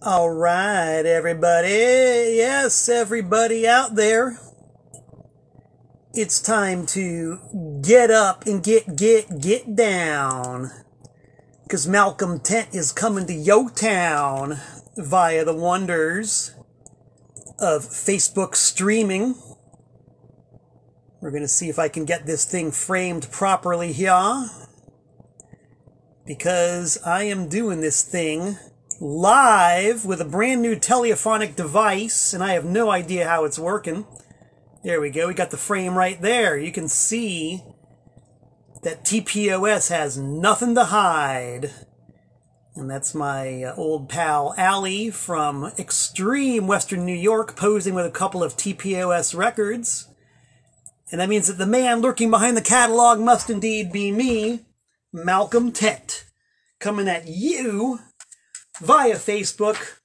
All right, everybody. Yes, everybody out there. It's time to get up and get down. Because Malcolm Tent is coming to yo town via the wonders of Facebook streaming. We're going to see if I can get this thing framed properly here. Because I am doing this thing live with a brand new telephonic device, and I have no idea how it's working. There we go. We got the frame right there. You can see that TPOS has nothing to hide. And that's my old pal Allie from extreme Western New York posing with a couple of TPOS records. And that means that the man lurking behind the catalog must indeed be me, Malcolm Tent, coming at you via Facebook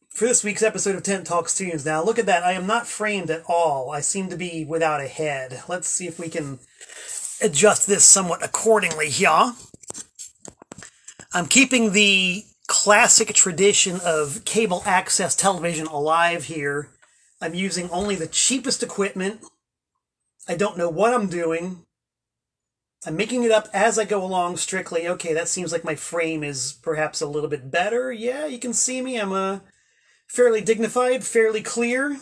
for this week's episode of Tent Talks Tunes. Now, look at that. I am not framed at all. I seem to be without a head. Let's see if we can adjust this somewhat accordingly here. I'm keeping the classic tradition of cable access television alive here. I'm using only the cheapest equipment. I don't know what I'm doing. I'm making it up as I go along strictly. Okay, that seems like my frame is perhaps a little bit better. Yeah, you can see me. I'm fairly dignified, fairly clear.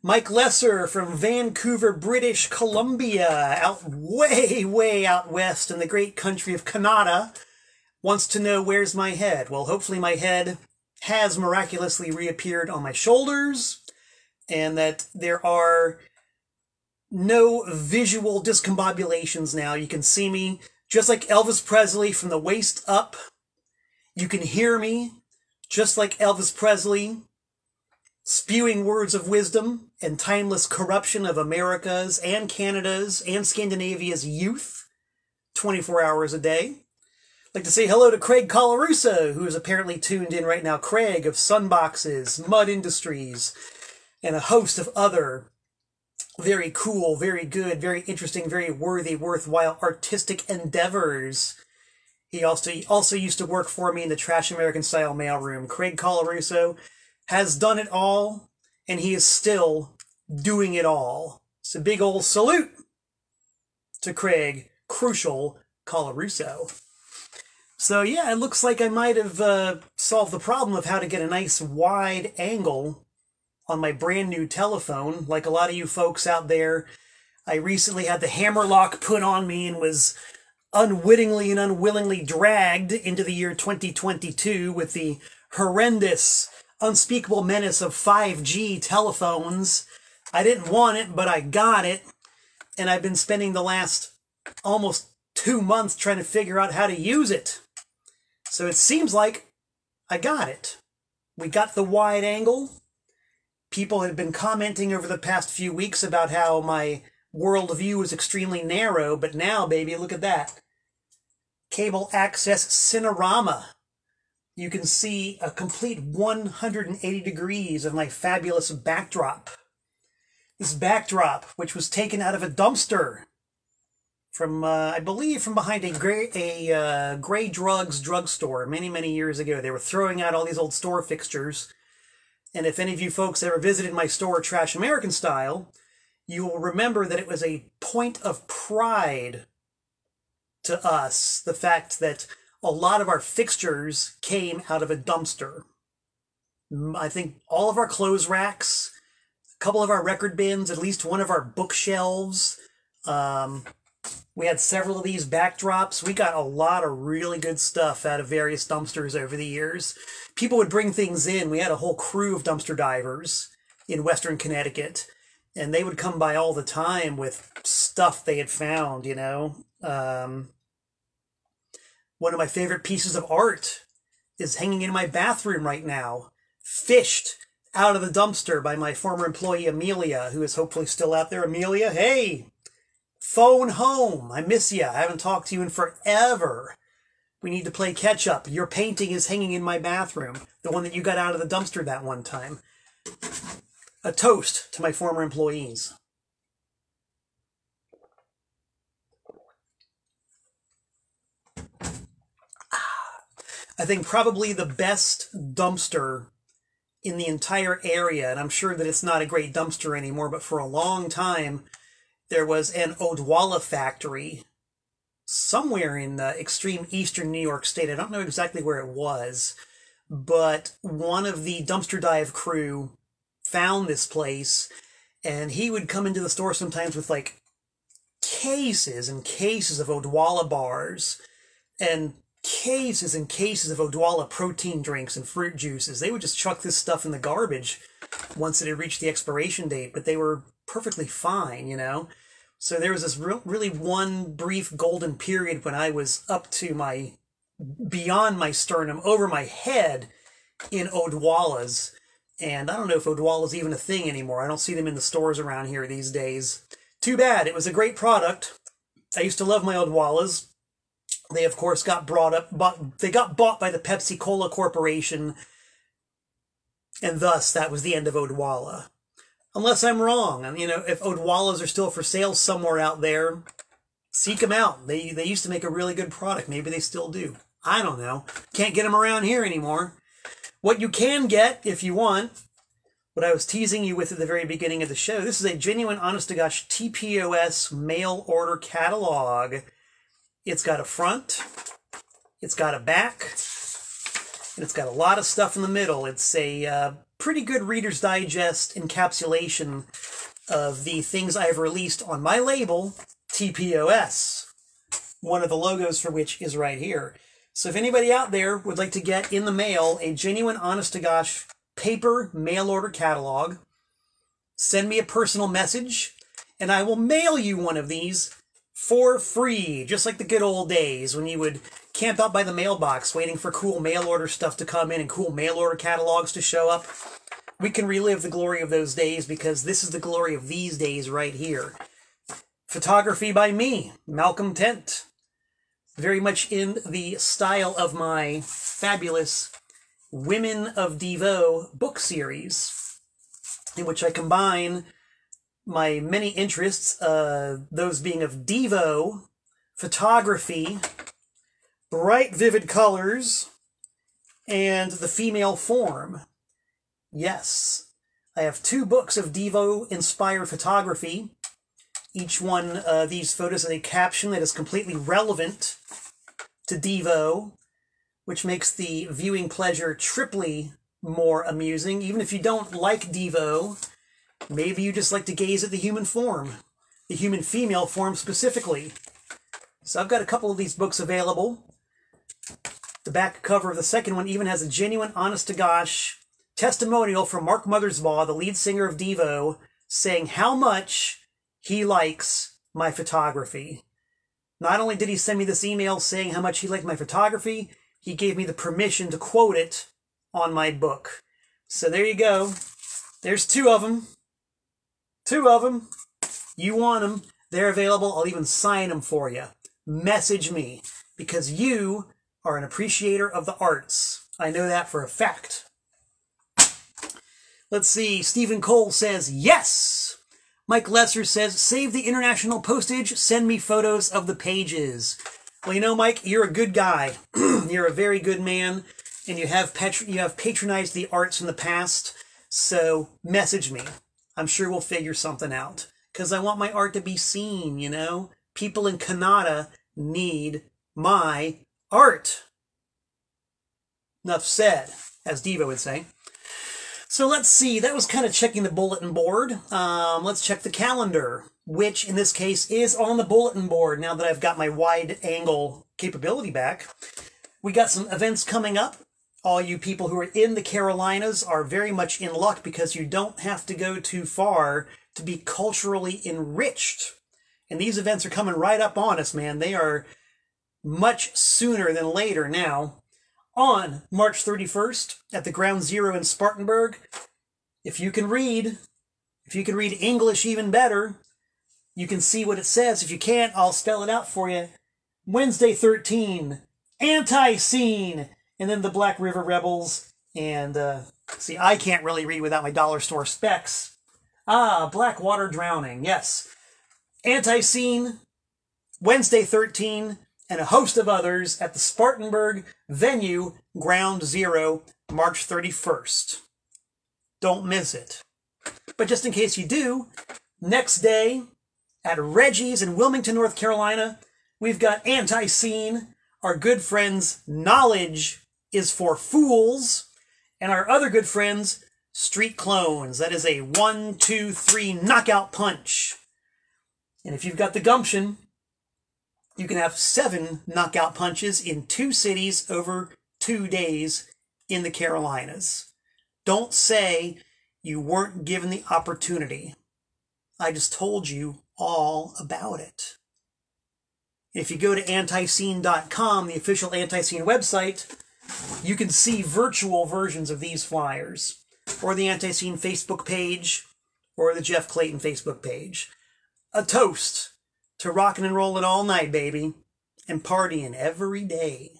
Mike Lesser from Vancouver, British Columbia, out way out west in the great country of Canada, wants to know where's my head. Well, hopefully my head has miraculously reappeared on my shoulders, and that there are no visual discombobulations now. You can see me just like Elvis Presley from the waist up. You can hear me just like Elvis Presley, spewing words of wisdom and timeless corruption of America's and Canada's and Scandinavia's youth, 24 hours a day. I'd like to say hello to Craig Colarusso, who is apparently tuned in right now. Craig of Sunboxes, Mud Industries, and a host of other very cool, very good, very interesting, very worthy, worthwhile artistic endeavors. He also used to work for me in the Trash American Style mailroom. Craig Colarusso has done it all, and he is still doing it all. It's a big old salute to Craig Crucial Colarusso. So yeah, it looks like I might have solved the problem of how to get a nice wide angle on my brand new telephone. Like a lot of you folks out there, I recently had the hammer lock put on me and was unwittingly and unwillingly dragged into the year 2022 with the horrendous, unspeakable menace of 5G telephones. I didn't want it, but I got it, and I've been spending the last almost 2 months trying to figure out how to use it. So it seems like I got it. We got the wide angle. People had been commenting over the past few weeks about how my worldview is extremely narrow, but now, baby, look at that. Cable access cinerama. You can see a complete 180 degrees of my fabulous backdrop. This backdrop, which was taken out of a dumpster from, I believe, from behind a Gray Drugs drugstore many years ago. They were throwing out all these old store fixtures. And if any of you folks ever visited my store, Trash American Style, you will remember that it was a point of pride to us, the fact that a lot of our fixtures came out of a dumpster. I think all of our clothes racks, a couple of our record bins, at least one of our bookshelves. We had several of these backdrops. We got a lot of really good stuff out of various dumpsters over the years. People would bring things in. We had a whole crew of dumpster divers in Western Connecticut, and they would come by all the time with stuff they had found, you know. One of my favorite pieces of art is hanging in my bathroom right now, fished out of the dumpster by my former employee, Amelia, who is hopefully still out there. Amelia, hey, phone home. I miss you. I haven't talked to you in forever. We need to play catch up. Your painting is hanging in my bathroom, the one that you got out of the dumpster that one time. A toast to my former employees. I think probably the best dumpster in the entire area, and I'm sure that it's not a great dumpster anymore, but for a long time, there was an Odwalla factory somewhere in extreme eastern New York State. I don't know exactly where it was, but one of the dumpster dive crew found this place, and he would come into the store sometimes with like cases and cases of Odwalla bars and cases and cases of Odwalla protein drinks and fruit juices. They would just chuck this stuff in the garbage once it had reached the expiration date, but they were perfectly fine, you know? So there was this really one brief golden period when I was up to my, beyond my sternum, over my head in Odwallas. And I don't know if Odwalla's even a thing anymore. I don't see them in the stores around here these days. Too bad. It was a great product. I used to love my Odwallas. They, of course, got they got bought by the Pepsi-Cola Corporation, and thus that was the end of Odwalla. Unless I'm wrong. And, you know, if Odwallas are still for sale somewhere out there, seek them out. They used to make a really good product. Maybe they still do. I don't know. Can't get them around here anymore. What you can get, if you want, what I was teasing you with at the very beginning of the show, this is a genuine, honest-to-gosh TPOS mail order catalog. It's got a front, it's got a back, and it's got a lot of stuff in the middle. It's a pretty good Reader's Digest encapsulation of the things I've released on my label, TPOS. One of the logos for which is right here. So if anybody out there would like to get in the mail a genuine, honest-to-gosh paper mail order catalog, send me a personal message, and I will mail you one of these for free, just like the good old days when you would camp out by the mailbox waiting for cool mail order stuff to come in and cool mail order catalogs to show up. We can relive the glory of those days because this is the glory of these days right here. Photography by me, Malcolm Tent. Very much in the style of my fabulous Women of Devo book series, in which I combine my many interests, those being of Devo, photography, bright vivid colors, and the female form. Yes, I have 2 books of Devo-inspired photography. Each one of these photos has a caption that is completely relevant to Devo, which makes the viewing pleasure triply more amusing. Even if you don't like Devo, maybe you just like to gaze at the human form, the human female form specifically. So I've got a couple of these books available. The back cover of the second one even has a genuine, honest-to-gosh testimonial from Mark Mothersbaugh, the lead singer of Devo, saying how much he likes my photography. Not only did he send me this email saying how much he liked my photography, he gave me the permission to quote it on my book. So there you go. There's 2 of them. 2 of them. You want them. They're available. I'll even sign them for you. Message me, because you are an appreciator of the arts. I know that for a fact. Let's see. Stephen Cole says, yes! Mike Lesser says, save the international postage. Send me photos of the pages. Well, you know, Mike, you're a good guy. You're a very good man, and you have patronized the arts in the past, so message me. I'm sure we'll figure something out, because I want my art to be seen, you know? People in Canada need my art. Enough said, as Devo would say. So let's see, that was kind of checking the bulletin board. Let's check the calendar, which in this case is on the bulletin board now that I've got my wide angle capability back. We got some events coming up. All you people who are in the Carolinas are very much in luck because you don't have to go too far to be culturally enriched. And these events are coming right up on us, man. They are much sooner than later now. On March 31st at the Ground Zero in Spartanburg, if you can read English even better, you can see what it says. If you can't, I'll spell it out for you. Wednesday 13, Anti-Scene, and then the Black River Rebels, and, see, I can't really read without my dollar store specs. Ah, Blackwater Drowning, yes. Anti-Scene, Wednesday 13, and a host of others at the Spartanburg venue, Ground Zero, March 31st. Don't miss it. But just in case you do, next day at Reggie's in Wilmington, North Carolina, we've got Anti-Scene, our good friends Knowledge is for Fools, and our other good friends Street Clones. That is a 1, 2, 3 knockout punch. And if you've got the gumption, you can have 7 knockout punches in 2 cities over 2 days in the Carolinas. Don't say you weren't given the opportunity. I just told you all about it. If you go to antiscene.com, the official Anti-Scene website, you can see virtual versions of these flyers, or the Anti-Scene Facebook page, or the Jeff Clayton Facebook page. A toast to rockin' and rollin' all night, baby, and partying every day.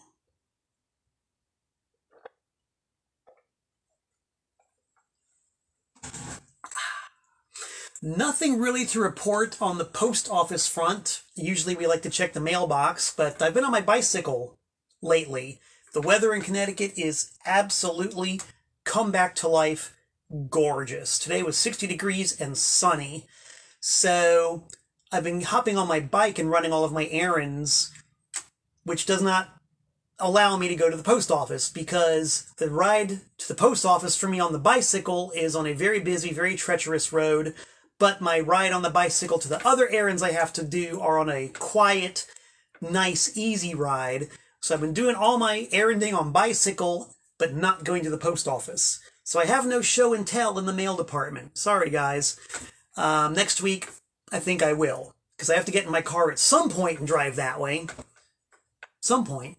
Nothing really to report on the post office front. Usually we like to check the mailbox, but I've been on my bicycle lately. The weather in Connecticut is absolutely come back to life gorgeous. Today was 60 degrees and sunny. So I've been hopping on my bike and running all of my errands, which does not allow me to go to the post office because the ride to the post office for me on the bicycle is on a very busy, very treacherous road. But my ride on the bicycle to the other errands I have to do are on a quiet, nice, easy ride. So I've been doing all my erranding on bicycle, but not going to the post office. So I have no show and tell in the mail department. Sorry, guys. Next week, I think I will. Because I have to get in my car at some point and drive that way. Some point.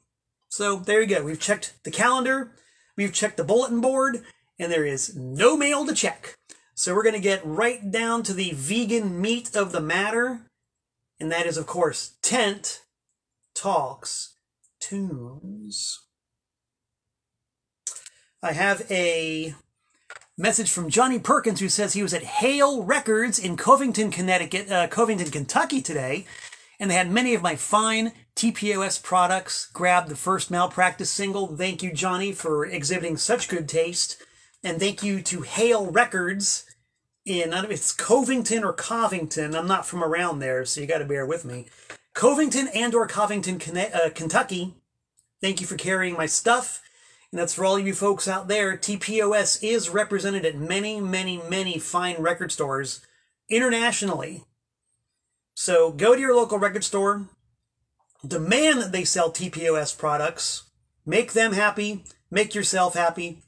So there you go. We've checked the calendar. We've checked the bulletin board. And there is no mail to check. So we're going to get right down to the vegan meat of the matter. And that is, of course, Tent Talks Tunes. I have a message from Johnny Perkins who says he was at Hale Records in Covington, Kentucky today. And they had many of my fine TPOS products. Grabbed the first Malpractice single. Thank you, Johnny, for exhibiting such good taste. And thank you to Hale Records in, I don't know if it's Covington or Covington. I'm not from around there, so you got to bear with me. Covington and or Covington, Kentucky. Thank you for carrying my stuff. And that's for all of you folks out there. TPOS is represented at many, many, many fine record stores internationally. So go to your local record store. Demand that they sell TPOS products. Make them happy. Make yourself happy.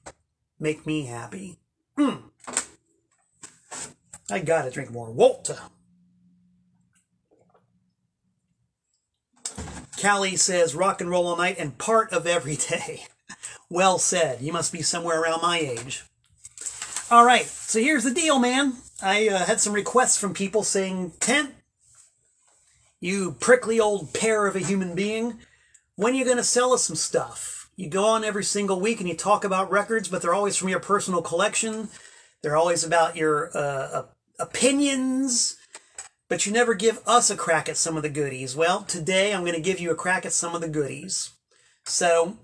Make me happy. I gotta drink more water. Callie says, rock and roll all night and part of every day. Well said. You must be somewhere around my age. All right, so here's the deal, man. I had some requests from people saying, Tent, you prickly old pear of a human being, when are you going to sell us some stuff? You go on every single week and you talk about records, but they're always from your personal collection. They're always about your opinions, but you never give us a crack at some of the goodies. Well, today I'm going to give you a crack at some of the goodies. So,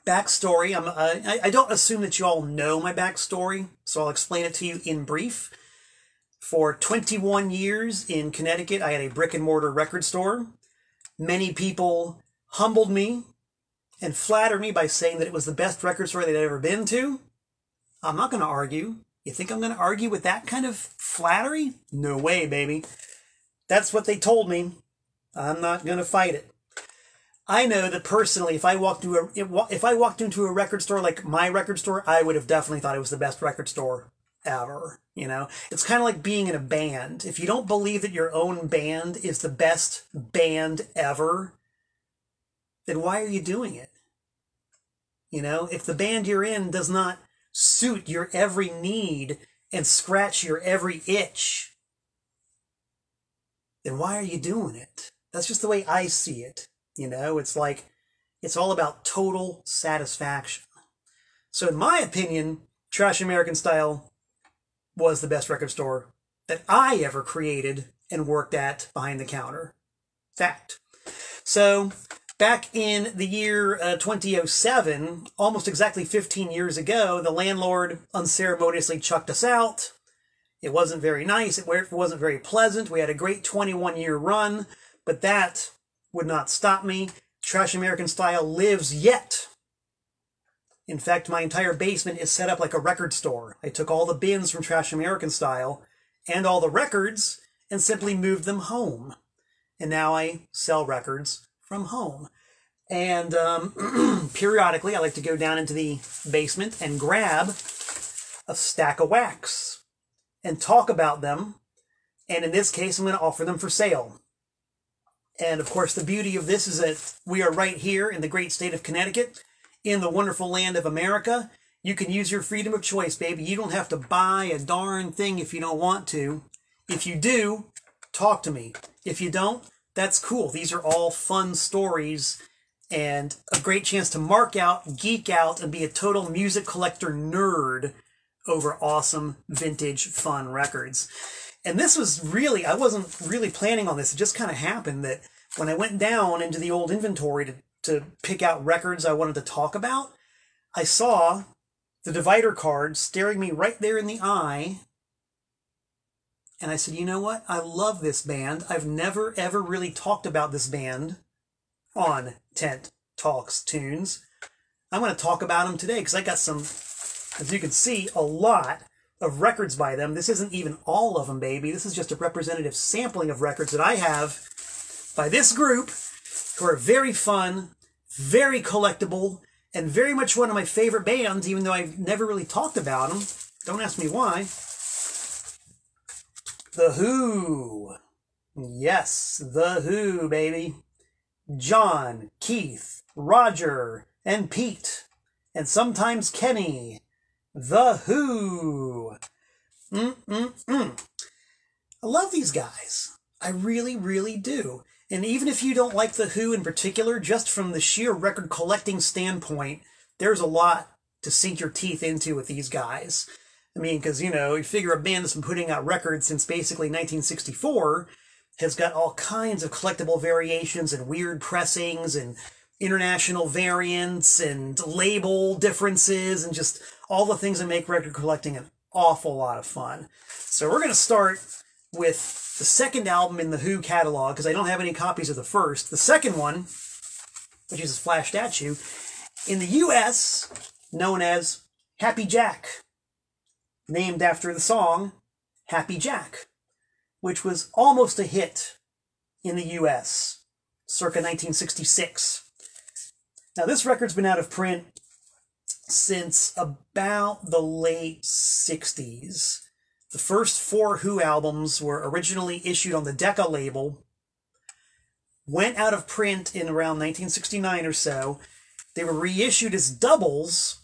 backstory. I don't assume that you all know my backstory, so I'll explain it to you in brief. For 21 years in Connecticut, I had a brick and mortar record store. Many people humbled me and flattered me by saying that it was the best record store they'd ever been to. I'm not going to argue. You think I'm going to argue with that kind of flattery? No way, baby. That's what they told me. I'm not going to fight it. I know that personally, if I walked into a record store like my record store, I would have definitely thought it was the best record store ever. You know, it's kind of like being in a band. If you don't believe that your own band is the best band ever, then why are you doing it? You know, if the band you're in does not suit your every need and scratch your every itch, then why are you doing it? That's just the way I see it. You know, it's like, it's all about total satisfaction. So in my opinion, Trash American Style was the best record store that I ever created and worked at behind the counter. Fact. So, back in the year 2007, almost exactly 15 years ago, the landlord unceremoniously chucked us out. It wasn't very nice. It wasn't very pleasant. We had a great 21-year run, but that would not stop me. Trash American Style lives yet. In fact, my entire basement is set up like a record store. I took all the bins from Trash American Style and all the records and simply moved them home. And now I sell records from home. And periodically, I like to go down into the basement and grab a stack of wax and talk about them. And in this case, I'm going to offer them for sale. And of course, the beauty of this is that we are right here in the great state of Connecticut, in the wonderful land of America. You can use your freedom of choice, baby. You don't have to buy a darn thing if you don't want to. If you do, talk to me. If you don't, that's cool. These are all fun stories and a great chance to mark out, geek out, and be a total music collector nerd over awesome vintage fun records. And this was really, I wasn't really planning on this. It just kind of happened that when I went down into the old inventory to pick out records I wanted to talk about, I saw the divider card staring me right there in the eye. And I said, you know what? I love this band. I've never, ever really talked about this band on Tent Talks Tunes. I'm going to talk about them today because I got some, as you can see, a lot of records by them. This isn't even all of them, baby. This is just a representative sampling of records that I have by this group who are very fun, very collectible, and very much one of my favorite bands, even though I've never really talked about them. Don't ask me why. The Who. Yes, The Who, baby. John, Keith, Roger, and Pete, and sometimes Kenny. The Who. I love these guys. I really, really do. And even if you don't like The Who in particular, just from the sheer record collecting standpoint, there's a lot to sink your teeth into with these guys. I mean, because, you know, you figure a band that's been putting out records since basically 1964 has got all kinds of collectible variations and weird pressings and international variants and label differences and just all the things that make record collecting an awful lot of fun. So we're going to start with the second album in the Who catalog, because I don't have any copies of the first. The second one, which is flashed at you, in the U.S., known as Happy Jack, named after the song Happy Jack, which was almost a hit in the U.S. circa 1966. Now, this record's been out of print since about the late 60s. The first 4 Who albums were originally issued on the Decca label, went out of print in around 1969 or so. They were reissued as doubles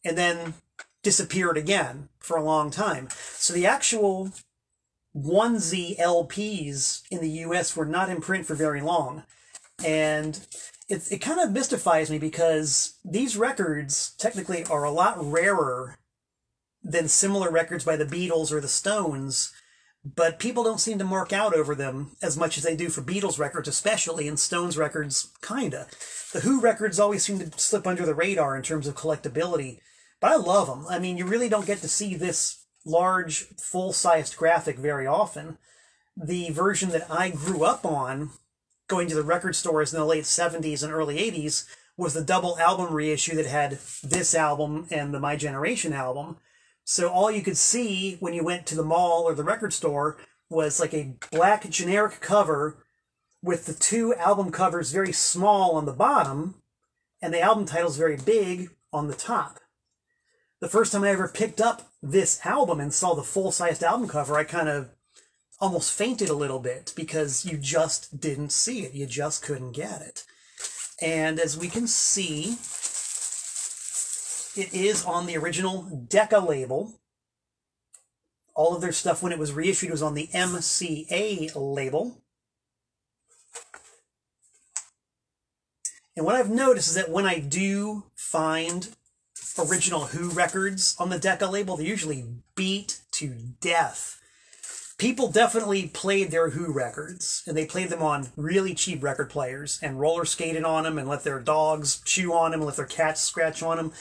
and then disappeared again for a long time. So the actual onesie LPs in the US were not in print for very long. And it kind of mystifies me because these records technically are a lot rarer than similar records by the Beatles or the Stones, but people don't seem to mark out over them as much as they do for Beatles records especially, and Stones records kinda. The Who records always seem to slip under the radar in terms of collectability, but I love them. I mean, you really don't get to see this large, full-sized graphic very often. The version that I grew up on, going to the record stores in the late 70s and early 80s, was the double album reissue that had this album and the My Generation album. So all you could see when you went to the mall or the record store was like a black generic cover with the 2 album covers very small on the bottom and the album titles very big on the top. The first time I ever picked up this album and saw the full-sized album cover, I kind of almost fainted a little bit because you just didn't see it. You just couldn't get it. And as we can see, it is on the original Decca label. All of their stuff, when it was reissued, was on the MCA label. And what I've noticed is that when I do find original Who records on the Decca label, they're usually beat to death. People definitely played their Who records, and they played them on really cheap record players and roller skated on them and let their dogs chew on them and let their cats scratch on them.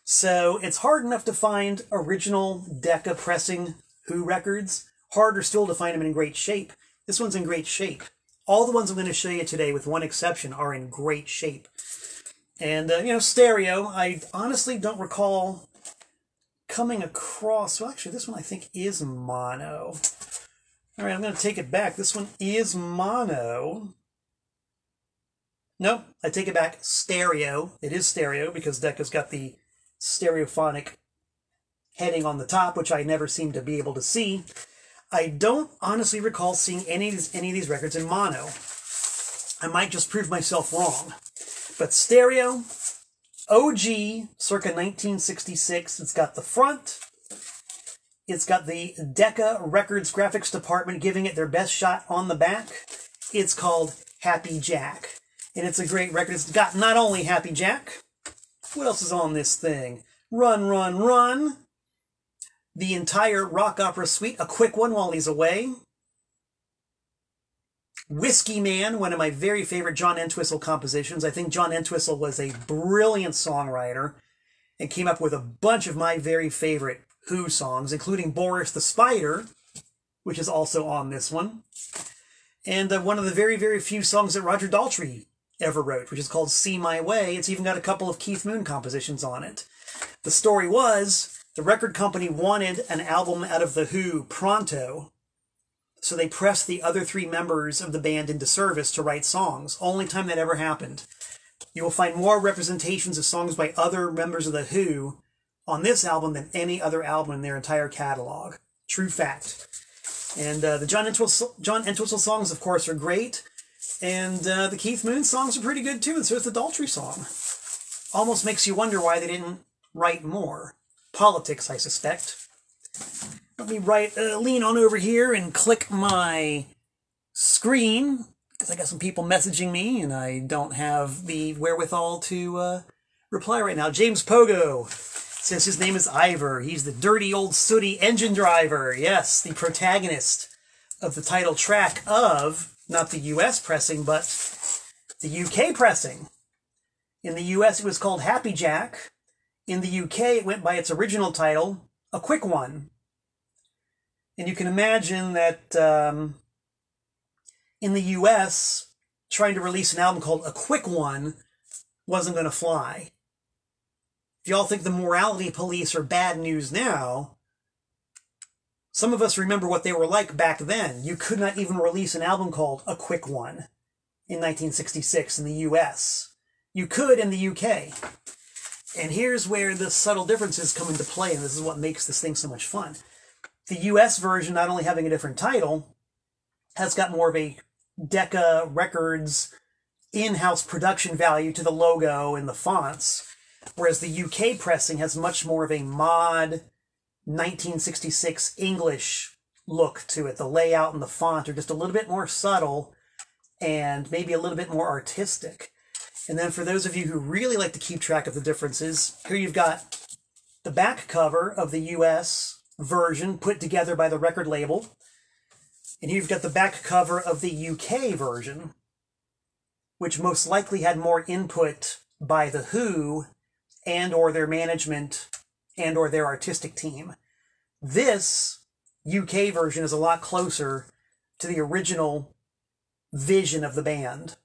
So it's hard enough to find original Decca pressing Who records. Harder still to find them in great shape. This one's in great shape. All the ones I'm going to show you today, with one exception, are in great shape. And, you know, stereo, I honestly don't recall coming across... Well, actually, this one I think is mono. All right, I'm going to take it back. This one is mono. Nope, I take it back. Stereo. It is stereo because Decca's got the stereophonic heading on the top, which I never seem to be able to see. I don't honestly recall seeing any of these records in mono. I might just prove myself wrong. But stereo, OG, circa 1966. It's got the front. It's got the Decca Records graphics department giving it their best shot on the back. It's called Happy Jack. And it's a great record. It's got not only Happy Jack. What else is on this thing? Run, Run, Run. The entire rock opera suite. A quick one while he's away. Whiskey Man, one of my very favorite John Entwistle compositions. I think John Entwistle was a brilliant songwriter and came up with a bunch of my very favorite Who songs, including Boris the Spider, which is also on this one. And one of the very, very few songs that Roger Daltrey ever wrote, which is called See My Way. It's even got a couple of Keith Moon compositions on it. The story was, the record company wanted an album out of The Who pronto, so they pressed the other three members of the band into service to write songs. Only time that ever happened. You will find more representations of songs by other members of The Who on this album than any other album in their entire catalog. True fact. And the John Entwistle songs, of course, are great. And the Keith Moon songs are pretty good, too. And so is the Daltrey song. Almost makes you wonder why they didn't write more. Politics, I suspect. Let me lean on over here and click my screen, because I got some people messaging me, and I don't have the wherewithal to reply right now. James Pogo says his name is Ivor. He's the dirty old sooty engine driver. Yes, the protagonist of the title track of, not the US pressing, but the UK pressing. In the US, it was called Happy Jack. In the UK, it went by its original title, A Quick One. And you can imagine that in the US, trying to release an album called A Quick One wasn't going to fly. If y'all think the morality police are bad news now, some of us remember what they were like back then. You could not even release an album called A Quick One in 1966 in the US. You could in the UK. And here's where the subtle differences come into play, and this is what makes this thing so much fun. The US version, not only having a different title, has got more of a Decca Records in-house production value to the logo and the fonts, whereas the UK pressing has much more of a mod 1966 English look to it. The layout and the font are just a little bit more subtle and maybe a little bit more artistic. And then for those of you who really like to keep track of the differences, here you've got the back cover of the US version put together by the record label. And here you've got the back cover of the UK version, which most likely had more input by the Who and or their management and or their artistic team. This UK version is a lot closer to the original vision of the band.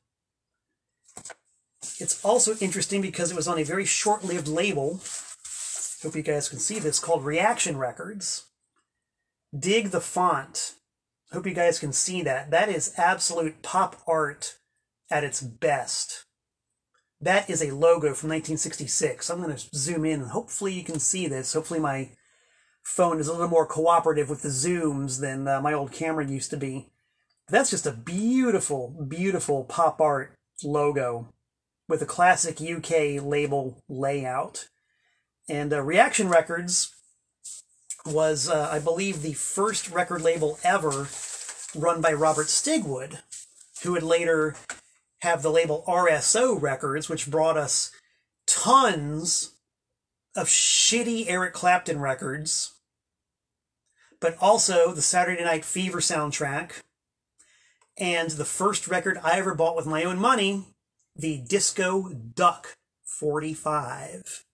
It's also interesting because it was on a very short-lived label, hope you guys can see this, called Reaction Records. Dig the font. Hope you guys can see that. That is absolute pop art at its best. That is a logo from 1966. I'm going to zoom in and hopefully you can see this. Hopefully my phone is a little more cooperative with the zooms than my old camera used to be. That's just a beautiful, beautiful pop art logo with a classic UK label layout. And Reaction Records was, I believe, the first record label ever run by Robert Stigwood, who would later have the label RSO Records, which brought us tons of shitty Eric Clapton records, but also the Saturday Night Fever soundtrack, and the first record I ever bought with my own money, the Disco Duck 45.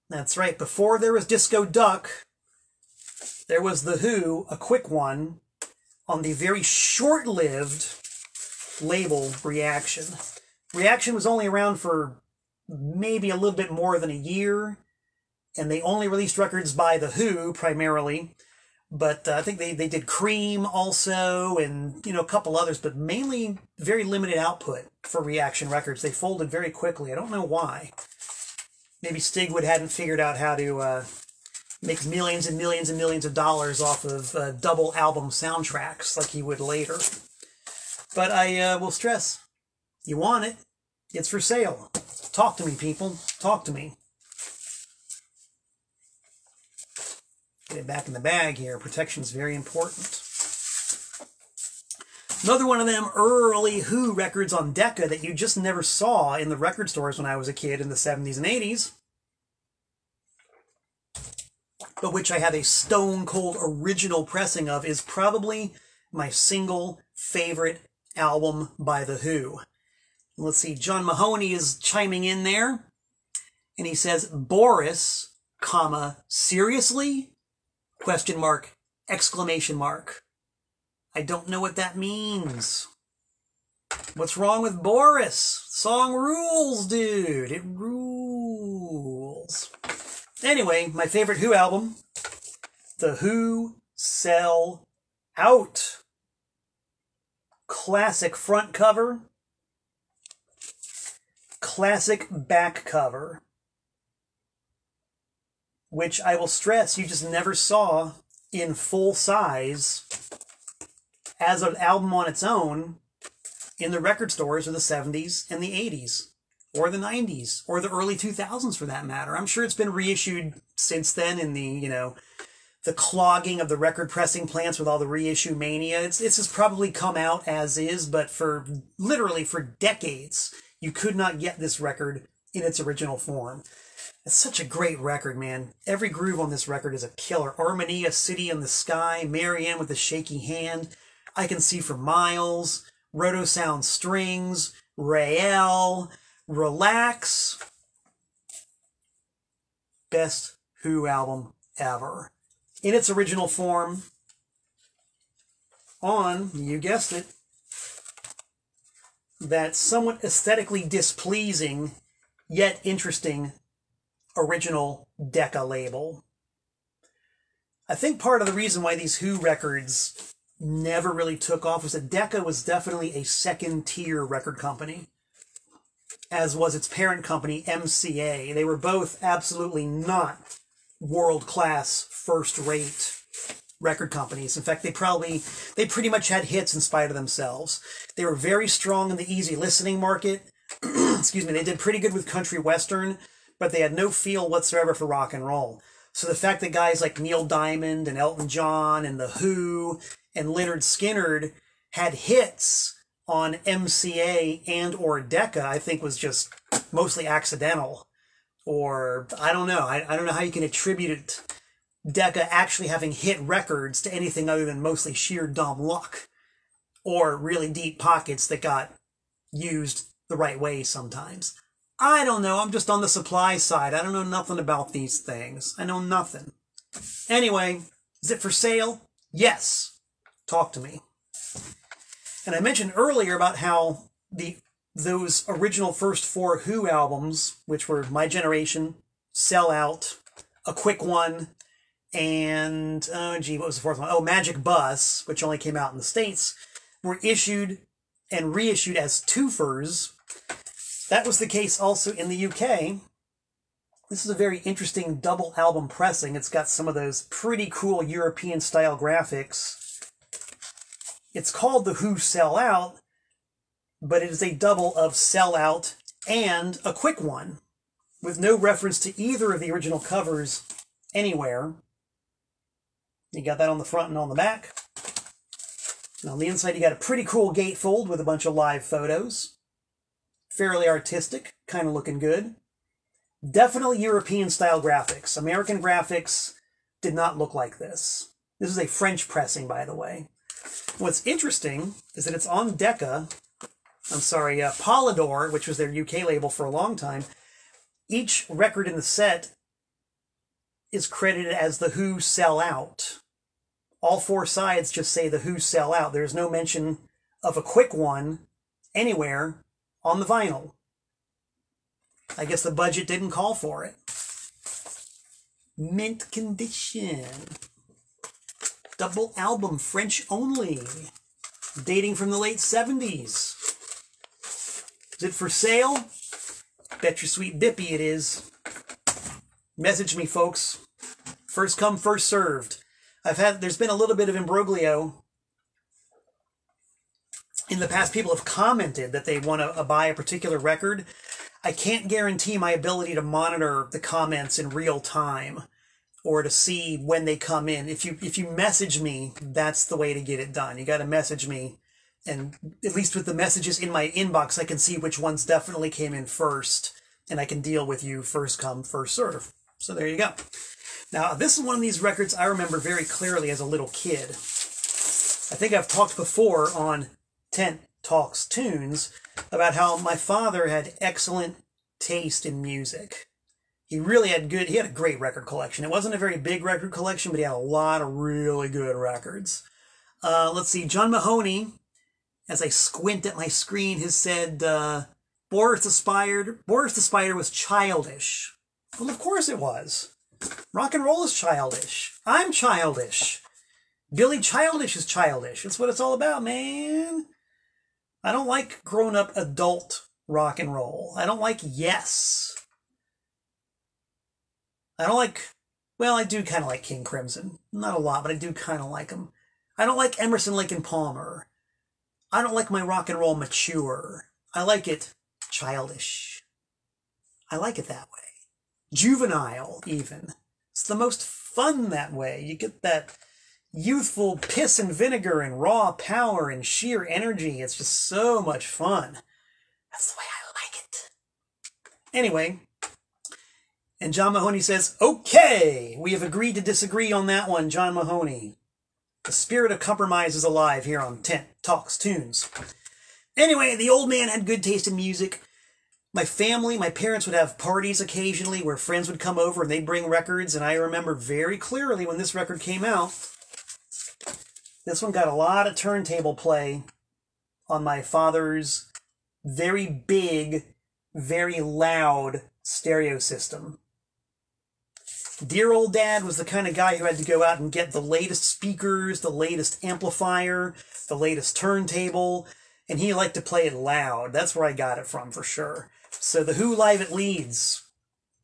That's right, before there was Disco Duck, there was The Who, a quick one, on the very short-lived label Reaction. Reaction was only around for maybe a little bit more than a year, and they only released records by The Who, primarily. But I think they did Cream also, and a couple others, but mainly very limited output for Reaction Records. They folded very quickly. I don't know why. Maybe Stigwood hadn't figured out how to make millions and millions and millions of dollars off of double album soundtracks like he would later. But I will stress, you want it, it's for sale. Talk to me, people. Talk to me. Get it back in the bag here. Protection is very important. Another one of them early Who records on Decca that you just never saw in the record stores when I was a kid in the 70s and 80s, but which I have a stone-cold original pressing of, is probably my single favorite album by The Who. Let's see, John Mahoney is chiming in there, and he says, Boris, comma, seriously? Question mark, exclamation mark. I don't know what that means. What's wrong with Boris? Song rules, dude. It rules. Anyway, my favorite Who album, The Who Sell Out. Classic front cover. Classic back cover. Which I will stress you just never saw in full size as an album on its own in the record stores of the 70s and the 80s, or the 90s, or the early 2000s for that matter. I'm sure it's been reissued since then in the, the clogging of the record pressing plants with all the reissue mania. It's just probably come out as is, but literally for decades, you could not get this record in its original form. It's such a great record, man. Every groove on this record is a killer. Armonia, City in the Sky, Marianne with a Shaky Hand, I Can See for Miles, Roto Sound Strings, Rael, Relax. Best Who album ever. In its original form, on, you guessed it, that somewhat aesthetically displeasing, yet interesting original Decca label. I think part of the reason why these Who records never really took off was that Decca was definitely a second-tier record company, as was its parent company, MCA. They were both absolutely not world-class, first-rate record companies. In fact, they pretty much had hits in spite of themselves. They were very strong in the easy listening market. Excuse me, they did pretty good with country western, but they had no feel whatsoever for rock and roll. So the fact that guys like Neil Diamond and Elton John and The Who and Lynyrd Skynyrd had hits on MCA and or Decca, I think was just mostly accidental. Or, I don't know. I don't know how you can attribute Decca actually having hit records to anything other than mostly sheer dumb luck. Or really deep pockets that got used the right way sometimes. I don't know. I'm just on the supply side. I don't know nothing about these things. I know nothing. Anyway, is it for sale? Yes. Talk to me. And I mentioned earlier about how those original first 4 Who albums, which were My Generation, Sell Out, A Quick One, and, what was the 4th one? Oh, Magic Bus, which only came out in the States, were issued and reissued as twofers. That was the case also in the UK. This is a very interesting double album pressing. It's got some of those pretty cool European style graphics. It's called The Who Sell Out, but it is a double of Sell Out and A Quick One, with no reference to either of the original covers anywhere. You got that on the front and on the back. And on the inside, you got a pretty cool gatefold with a bunch of live photos. Fairly artistic, kind of looking good. Definitely European-style graphics. American graphics did not look like this. This is a French pressing, by the way. What's interesting is that it's on Decca, Polydor, which was their UK label for a long time. Each record in the set is credited as The Who Sell Out. All 4 sides just say The Who Sell Out. There's no mention of a quick one anywhere on the vinyl. I guess the budget didn't call for it. Mint condition. Double album, French only. Dating from the late 70s. Is it for sale? Bet your sweet bippy it is. Message me, folks. First come, first served. There's been a little bit of imbroglio. In the past, people have commented that they want to buy a particular record. I can't guarantee my ability to monitor the comments in real time or to see when they come in. If you message me, that's the way to get it done. You got to message me, and at least with the messages in my inbox, I can see which ones definitely came in first, and I can deal with you first come, first serve. So there you go. Now, this is one of these records I remember very clearly as a little kid. I think I've talked before on Tent Talks Tunes about how my father had excellent taste in music. He had a great record collection. It wasn't a very big record collection, but he had a lot of really good records. Let's see, John Mahoney, as I squint at my screen, has said, Boris the Spider was childish. Well, of course it was. Rock and roll is childish. I'm childish. Billy Childish is childish. That's what it's all about, man. I don't like grown-up adult rock and roll. I don't like Yes. I don't like... Well, I do kind of like King Crimson. Not a lot, but I do kind of like him. I don't like Emerson, Lake and Palmer. I don't like my rock and roll mature. I like it childish. I like it that way. Juvenile, even. It's the most fun that way. You get that youthful piss and vinegar and raw power and sheer energy. It's just so much fun. That's the way I like it. Anyway, and John Mahoney says, okay, we have agreed to disagree on that one, John Mahoney. The spirit of compromise is alive here on Tent Talks Tunes. Anyway, the old man had good taste in music. My parents would have parties occasionally where friends would come over and they'd bring records, and I remember very clearly when this record came out, this one got a lot of turntable play on my father's very big, very loud stereo system. Dear old dad was the kind of guy who had to go out and get the latest speakers, the latest amplifier, the latest turntable, and he liked to play it loud. That's where I got it from, for sure. So the Who Live at Leeds,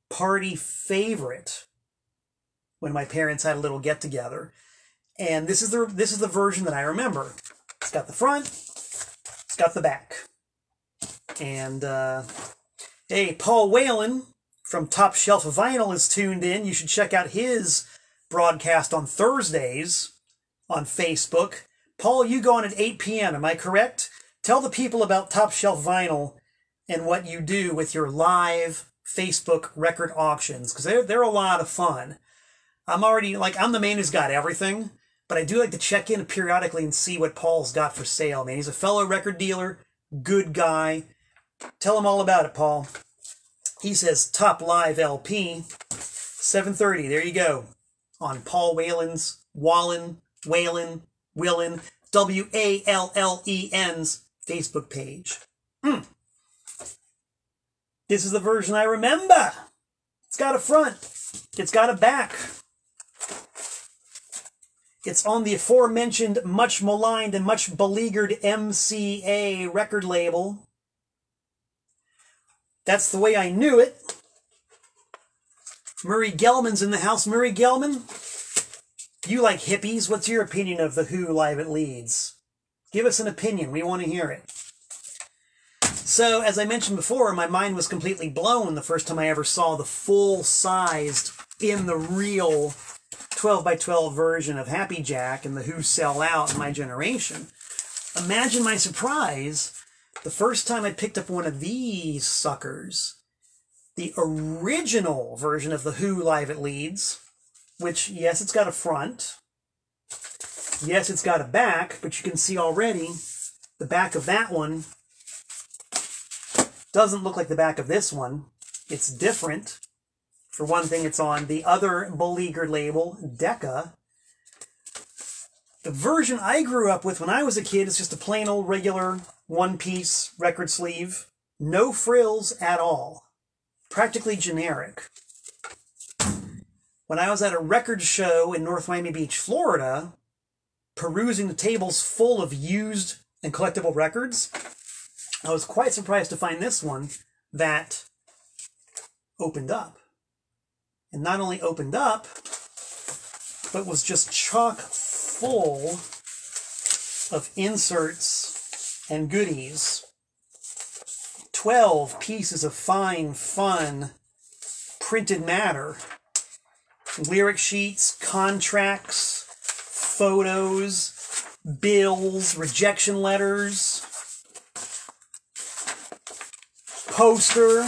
party favorite when my parents had a little get-together. And this is the version that I remember. It's got the front, it's got the back. And, hey, Paul Whalen from Top Shelf Vinyl is tuned in. You should check out his broadcast on Thursdays on Facebook. Paul, you go on at 8 p.m., am I correct? Tell the people about Top Shelf Vinyl and what you do with your live Facebook record auctions, because they're a lot of fun. I'm the man who's got everything, but I do like to check in periodically and see what Paul's got for sale, man. He's a fellow record dealer, good guy. Tell him all about it, Paul. He says Top Live LP, 7:30. There you go. On Paul Whalen's, Whallen's, Wallen's Facebook page. This is the version I remember. It's got a front. It's got a back. It's on the aforementioned, much maligned and much beleaguered MCA record label. That's the way I knew it. Murray Gelman's in the house. Murray Gelman, you like hippies. What's your opinion of the Who Live at Leeds? Give us an opinion. We want to hear it. So, as I mentioned before, my mind was completely blown the first time I ever saw the full-sized, in the real 12x12 version of Happy Jack and the Who Sell Out in my generation. Imagine my surprise the first time I picked up one of these suckers, the original version of the Who Live at Leeds, which, yes, it's got a front, Yes, it's got a back, but you can see already the back of that one doesn't look like the back of this one. It's different. For one thing, it's on the other beleaguered label, Decca. The version I grew up with when I was a kid is just a plain old regular one-piece record sleeve. No frills at all. Practically generic. When I was at a record show in North Miami Beach, Florida, perusing the tables full of used and collectible records, I was quite surprised to find this one that opened up. And not only opened up, but was just chock full of inserts and goodies. 12 pieces of fine, fun, printed matter. Lyric sheets, contracts, photos, bills, rejection letters, poster,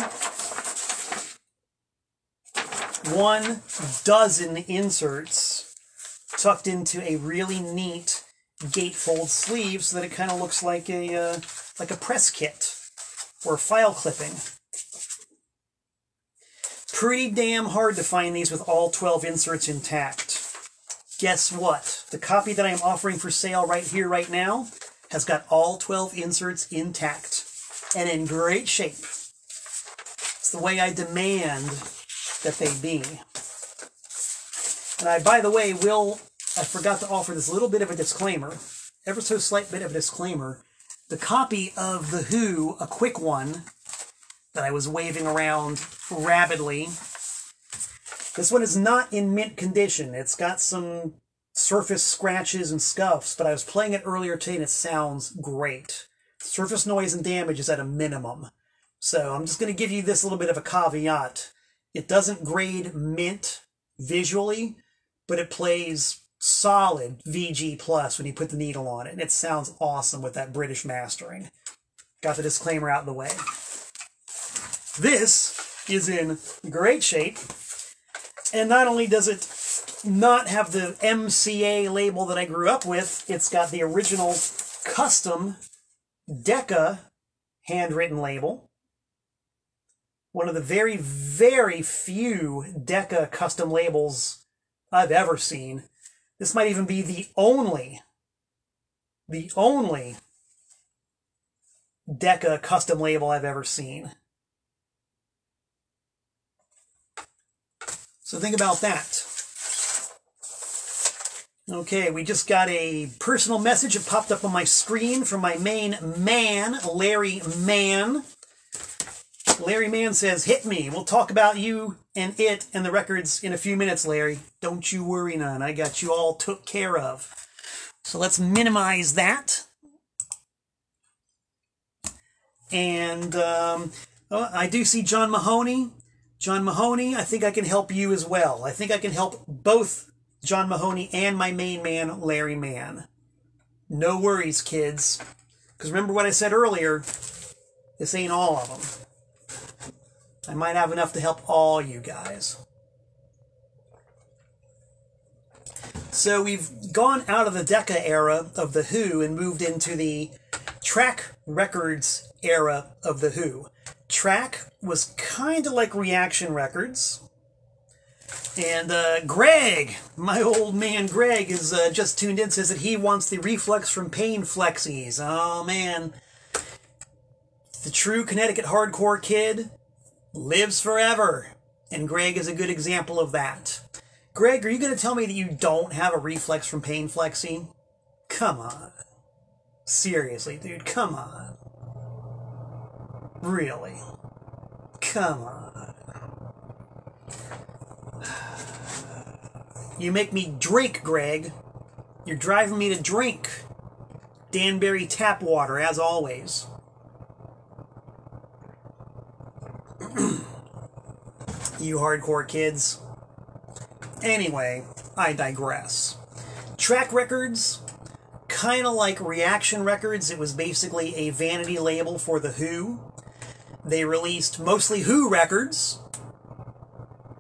12 inserts tucked into a really neat gatefold sleeve so that it kind of looks like a press kit or a file clipping. Pretty damn hard to find these with all 12 inserts intact. Guess what? The copy that I'm offering for sale right here, right now, has got all 12 inserts intact and in great shape. It's the way I demand that they be. And I, by the way, I forgot to offer this little bit of a disclaimer, ever so slight bit of a disclaimer. The copy of The Who, a quick one, that I was waving around rapidly, this one is not in mint condition. It's got some surface scratches and scuffs, but I was playing it earlier today and it sounds great. Surface noise and damage is at a minimum. So I'm just going to give you this little bit of a caveat. It doesn't grade mint visually, but it plays solid VG plus when you put the needle on it. And it sounds awesome with that British mastering. Got the disclaimer out of the way. This is in great shape. And not only does it not have the MCA label that I grew up with, it's got the original custom Decca handwritten label. One of the very, very few Decca custom labels I've ever seen. This might even be the only Decca custom label I've ever seen. So think about that. Okay, we just got a personal message that popped up on my screen from my main man, Larry Mann. Larry Mann says, "Hit me. We'll talk about you and it and the records in a few minutes, Larry. Don't you worry none. I got you all took care of." So let's minimize that. And I do see John Mahoney. John Mahoney, I think I can help you as well. I think I can help both John Mahoney and my main man, Larry Mann. No worries, kids. Because remember what I said earlier, this ain't all of them. I might have enough to help all you guys. So we've gone out of the Decca era of The Who and moved into the Track Records era of The Who. Track was kind of like Reaction Records. And Greg, my old man Greg, is just tuned in, says that he wants the Reflex from Pain Flexies. Oh, man. The true Connecticut hardcore kid lives forever. And Greg is a good example of that. Greg, are you going to tell me that you don't have a Reflex from Pain Flexi? Come on. Seriously, dude, come on. Really? Come on. You make me drink, Greg. You're driving me to drink. Danbury tap water, as always. You hardcore kids. Anyway, I digress. Track Records, kind of like Reaction Records, it was basically a vanity label for The Who. They released mostly Who records,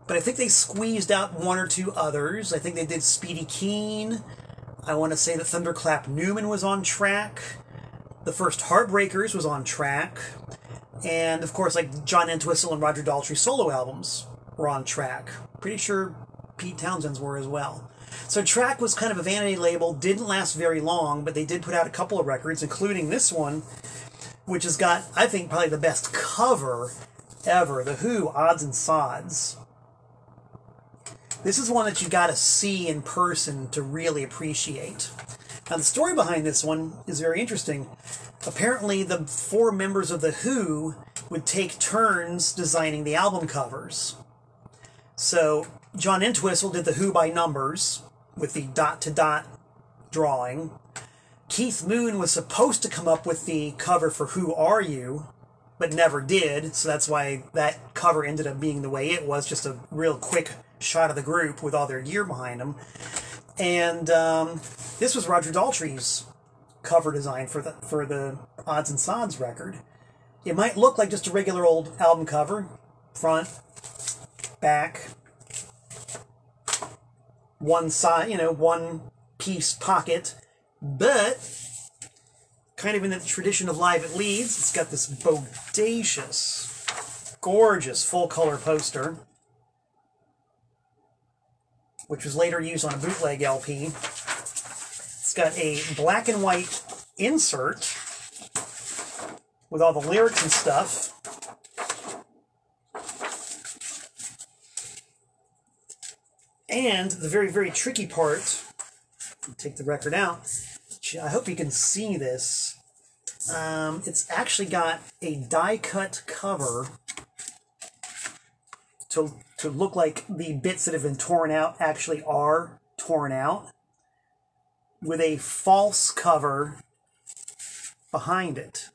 but I think they squeezed out one or two others. I think they did Speedy Keen. I want to say that Thunderclap Newman was on track. The first Heartbreakers was on track. And, of course, like John Entwistle and Roger Daltrey solo albums were on track. Pretty sure Pete Townshend's were as well. So Track was kind of a vanity label, didn't last very long, but they did put out a couple of records, including this one, which has got, I think, probably the best cover ever. The Who, Odds and Sods. This is one that you got to see in person to really appreciate. Now, the story behind this one is very interesting. Apparently, the 4 members of The Who would take turns designing the album covers. So, John Entwistle did The Who by numbers, with the dot-to-dot drawing. Keith Moon was supposed to come up with the cover for Who Are You, but never did, so that's why that cover ended up being the way it was, just a real quick shot of the group with all their gear behind them. And this was Roger Daltrey's cover design for the Odds and Sods record. It might look like just a regular old album cover, front, back, one side, you know, one piece pocket, but kind of in the tradition of Live It Leads, it's got this bodacious, gorgeous full-color poster, which was later used on a bootleg LP. It's got a black and white insert with all the lyrics and stuff. And the very, very tricky part, take the record out, I hope you can see this. It's actually got a die-cut cover to look like the bits that have been torn out actually are torn out, with a false cover behind it.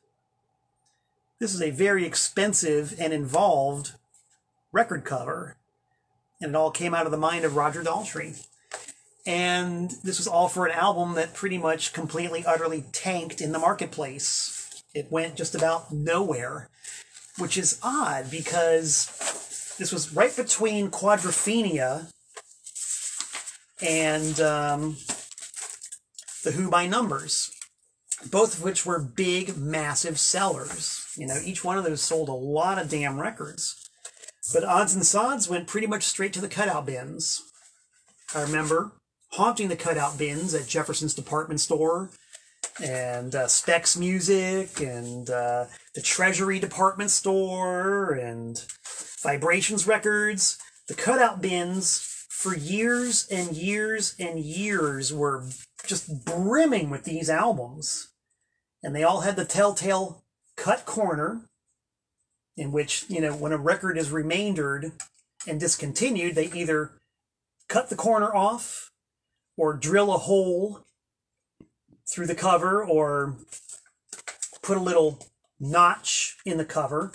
This is a very expensive and involved record cover, and it all came out of the mind of Roger Daltrey. And this was all for an album that pretty much completely, utterly tanked in the marketplace. It went just about nowhere, which is odd because this was right between Quadrafinia and The Who by Numbers, both of which were big, massive sellers. You know, each one of those sold a lot of damn records. But Odds and Sods went pretty much straight to the cutout bins. I remember haunting the cutout bins at Jefferson's department store, and Specs Music, and the Treasury department store, and Vibrations Records. The cutout bins for years and years and years were just brimming with these albums. And they all had the telltale cut corner, in which, you know, when a record is remaindered and discontinued, they either cut the corner off or drill a hole through the cover or put a little notch in the cover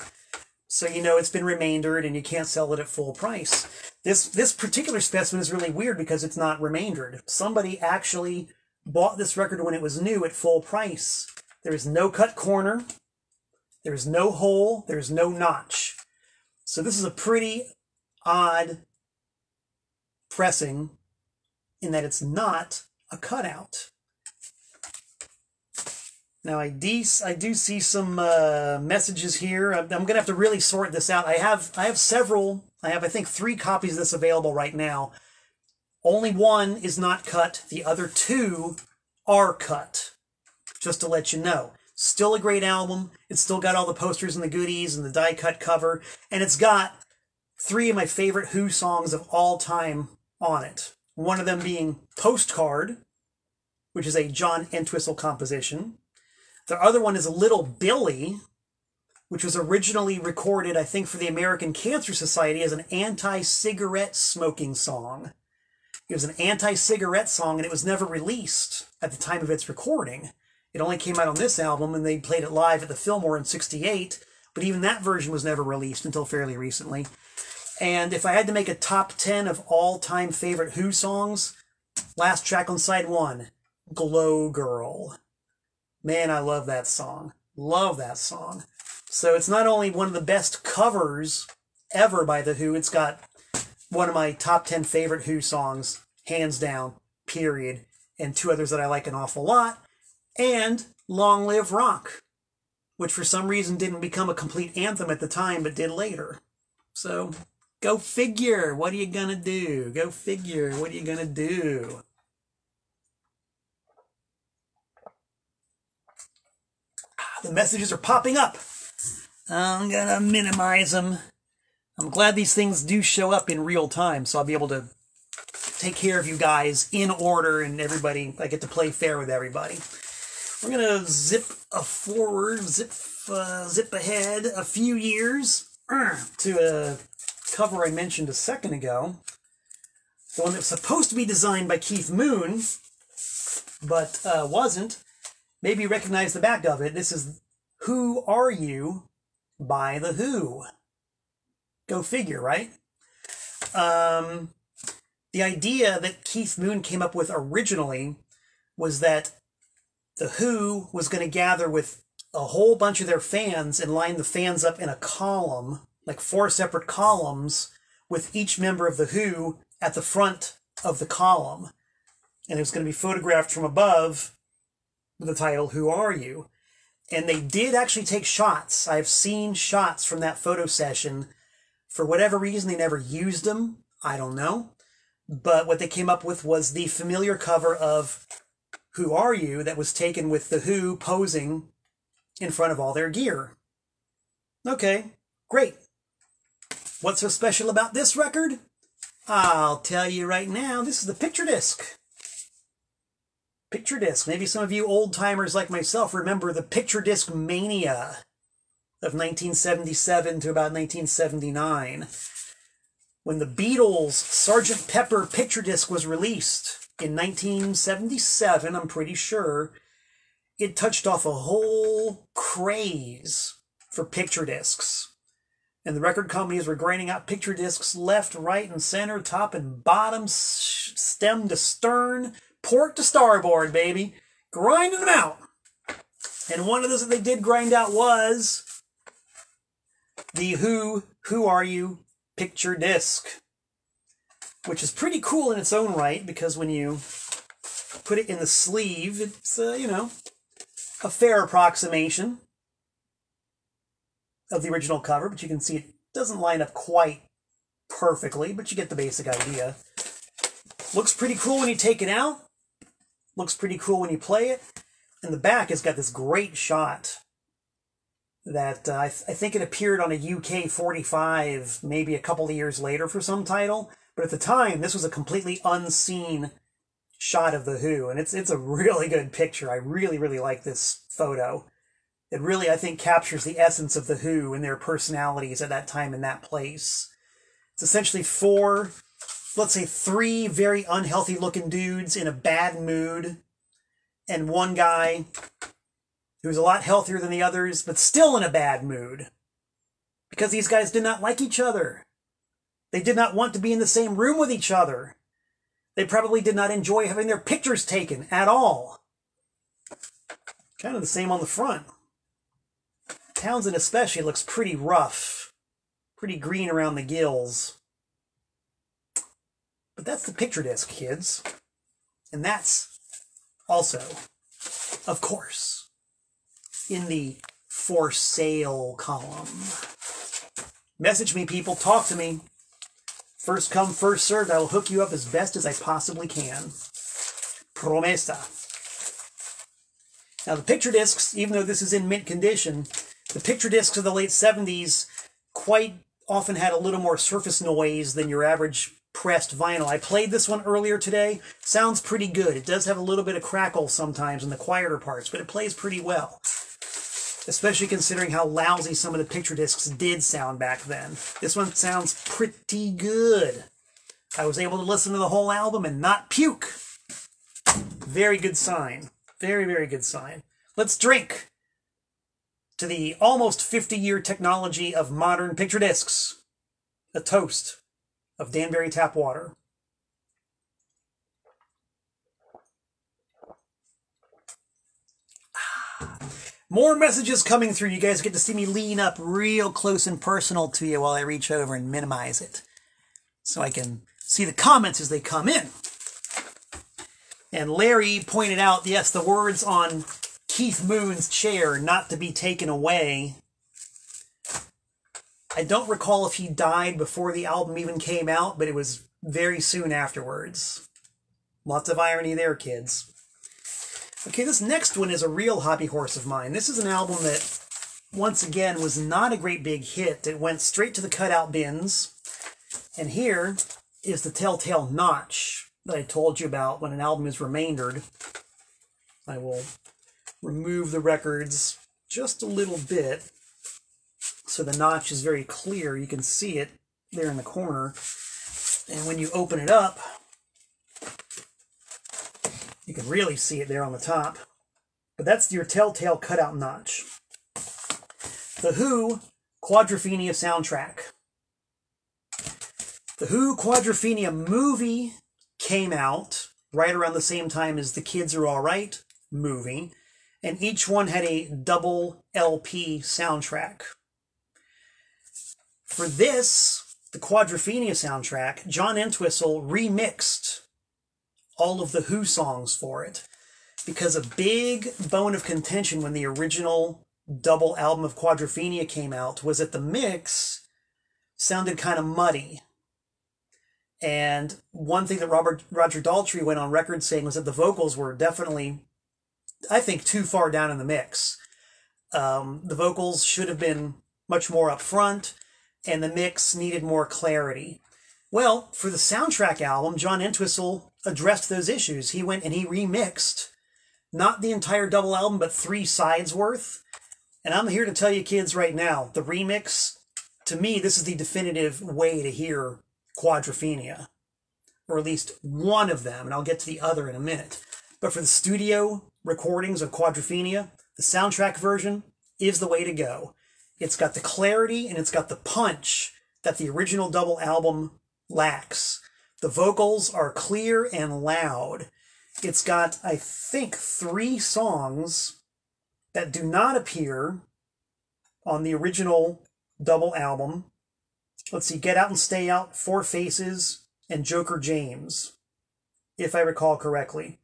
so you know it's been remaindered and you can't sell it at full price. This particular specimen is really weird because it's not remaindered. Somebody actually bought this record when it was new at full price. There is no cut corner, there's no hole, there's no notch. So this is a pretty odd pressing in that it's not a cutout. Now I do see some messages here. I'm going to have to really sort this out. I have several. I think 3 copies of this available right now. Only one is not cut. The other 2 are cut. Just to let you know. Still a great album. It's still got all the posters and the goodies and the die-cut cover. And it's got 3 of my favorite Who songs of all time on it. One of them being Postcard, which is a John Entwistle composition. The other one is Little Billy, which was originally recorded, I think, for the American Cancer Society as an anti-cigarette smoking song. It was an anti-cigarette song, and it was never released at the time of its recording. It only came out on this album, and they played it live at the Fillmore in '68, but even that version was never released until fairly recently. And if I had to make a top 10 of all-time favorite Who songs, last track on side 1, Glow Girl. Man, I love that song. Love that song. So it's not only one of the best covers ever by The Who, it's got one of my top 10 favorite Who songs, hands down, period. and two others that I like an awful lot, and Long Live Rock, which for some reason didn't become a complete anthem at the time, but did later. So, go figure. What are you gonna do? Go figure. What are you gonna do? The messages are popping up. I'm gonna minimize them. I'm glad these things do show up in real time, so I'll be able to take care of you guys in order, and everybody, I get to play fair with everybody. We're gonna zip forward, zip ahead a few years to a cover I mentioned a second ago. The one that's supposed to be designed by Keith Moon, but wasn't. Maybe you recognize the back of it. This is Who Are You by The Who. Go figure, right? The idea that Keith Moon came up with originally was that The Who was going to gather with a whole bunch of their fans and line the fans up in a column, like 4 separate columns, with each member of The Who at the front of the column. And it was going to be photographed from above with the title, Who Are You? And they did actually take shots. I've seen shots from that photo session. For whatever reason, they never used them. I don't know. But what they came up with was the familiar cover of Who Are You that was taken with The Who posing in front of all their gear. Okay, great. What's so special about this record? I'll tell you right now. This is the picture disc. Picture disc. Maybe some of you old-timers like myself remember the picture disc mania of 1977 to about 1979, when the Beatles' Sgt. Pepper picture disc was released in 1977, I'm pretty sure. It touched off a whole craze for picture discs. And the record companies were grinding out picture discs left, right, and center, top and bottom, stem to stern, port to starboard, baby. Grinding them out. And one of those that they did grind out was the Who Are You picture disc, which is pretty cool in its own right, because when you put it in the sleeve, it's, you know, a fair approximation of the original cover, but you can see it doesn't line up quite perfectly, but you get the basic idea. Looks pretty cool when you take it out. Looks pretty cool when you play it. And the back has got this great shot that I think it appeared on a UK 45 maybe a couple of years later for some title. But at the time, this was a completely unseen shot of The Who. And it's a really good picture. I really, really like this photo. It really, I think, captures the essence of The Who and their personalities at that time and that place. It's essentially 4, let's say 3 very unhealthy looking dudes in a bad mood, and one guy who's a lot healthier than the others, but still in a bad mood. Because these guys did not like each other. They did not want to be in the same room with each other. They probably did not enjoy having their pictures taken at all. Kind of the same on the front. Townshend especially looks pretty rough. Pretty green around the gills. But that's the picture disc, kids. And that's also, of course, in the for sale column. Message me, people. Talk to me. First come, first served. I will hook you up as best as I possibly can. Promesa. Now, the picture discs, even though this is in mint condition, the picture discs of the late 70s quite often had a little more surface noise than your average pressed vinyl. I played this one earlier today. Sounds pretty good. It does have a little bit of crackle sometimes in the quieter parts, but it plays pretty well. Especially considering how lousy some of the picture discs did sound back then. This one sounds pretty good. I was able to listen to the whole album and not puke. Very good sign. Very, very good sign. Let's drink to the almost 50-year technology of modern picture discs. A toast of Danbury tap water. More messages coming through. You guys get to see me lean up real close and personal to you while I reach over and minimize it, so I can see the comments as they come in. And Larry pointed out, yes, the words on Keith Moon's chair, "not to be taken away." I don't recall if he died before the album even came out, but it was very soon afterwards. Lots of irony there, kids. Okay, this next one is a real hobby horse of mine. This is an album that, once again, was not a great big hit. It went straight to the cutout bins. And here is the telltale notch that I told you about when an album is remaindered. I will remove the records just a little bit so the notch is very clear. You can see it there in the corner. And when you open it up, you can really see it there on the top. But that's your telltale cutout notch. The Who Quadrafinia Soundtrack. The Who Quadrafinia movie came out right around the same time as The Kids Are Alright movie, and each one had a double LP soundtrack. For this, the Quadrafinia soundtrack, John Entwistle remixed all of the Who songs for it, because a big bone of contention when the original double album of Quadrafinia came out was that the mix sounded kind of muddy. And one thing that Roger Daltrey went on record saying was that the vocals were definitely, I think, too far down in the mix. The vocals should have been much more up front, and the mix needed more clarity. Well, for the soundtrack album, John Entwistle addressed those issues. He went and he remixed not the entire double album, but 3 sides worth. And I'm here to tell you kids right now, the remix, to me, this is the definitive way to hear Quadrafinia, or at least one of them, and I'll get to the other in a minute. But for the studio recordings of Quadrafinia, the soundtrack version is the way to go. It's got the clarity and it's got the punch that the original double album lacks. The vocals are clear and loud. It's got, I think, 3 songs that do not appear on the original double album. Let's see, Get Out and Stay Out, Four Faces, and Joker James, if I recall correctly,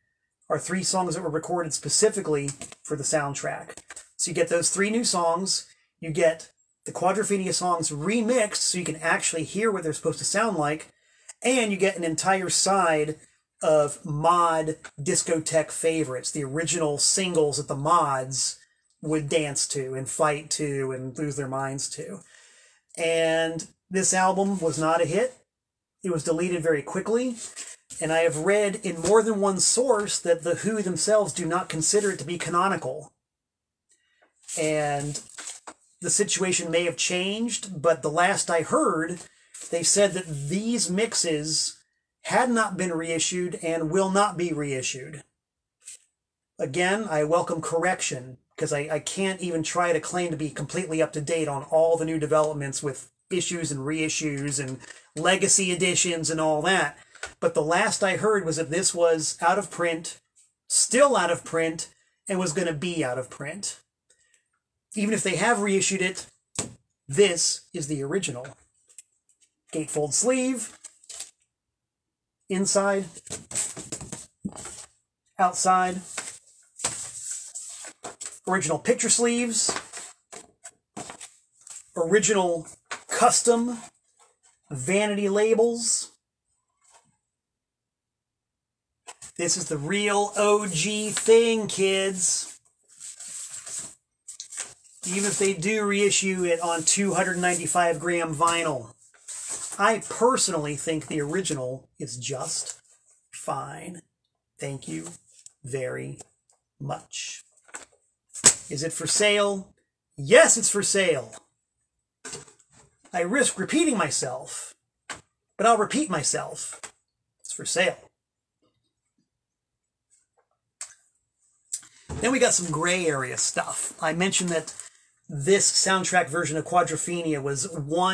are 3 songs that were recorded specifically for the soundtrack. So you get those 3 new songs, you get the Quadrafinia songs remixed so you can actually hear what they're supposed to sound like, and you get an entire side of mod discotheque favorites, the original singles that the mods would dance to and fight to and lose their minds to. And this album was not a hit. It was deleted very quickly. And I have read in more than one source that the Who themselves do not consider it to be canonical. And the situation may have changed, but the last I heard, they said that these mixes had not been reissued and will not be reissued. Again, I welcome correction, because I can't even try to claim to be completely up to date on all the new developments with issues and reissues and legacy editions and all that. But the last I heard was that this was out of print, still out of print, and was going to be out of print. Even if they have reissued it, this is the original. Gatefold sleeve, inside, outside, original picture sleeves, original custom vanity labels. This is the real OG thing, kids. Even if they do reissue it on 295-gram vinyl. I personally think the original is just fine. Thank you very much. Is it for sale? Yes, it's for sale. I risk repeating myself, but I'll repeat myself. It's for sale. Then we got some gray area stuff. I mentioned that this soundtrack version of Quadrafinia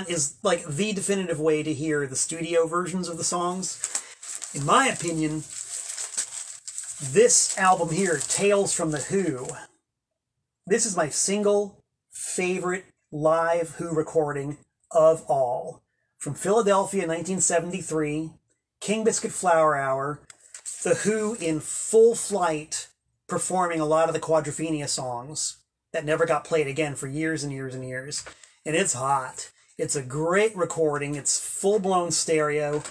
is like the definitive way to hear the studio versions of the songs. In my opinion, this album here, Tales from the Who, this is my single favorite live Who recording of all. From Philadelphia, 1973, King Biscuit Flower Hour. The Who in full flight performing a lot of the Quadrafinia songs that never got played again for years and years and years. And it's hot. It's a great recording. It's full-blown stereo.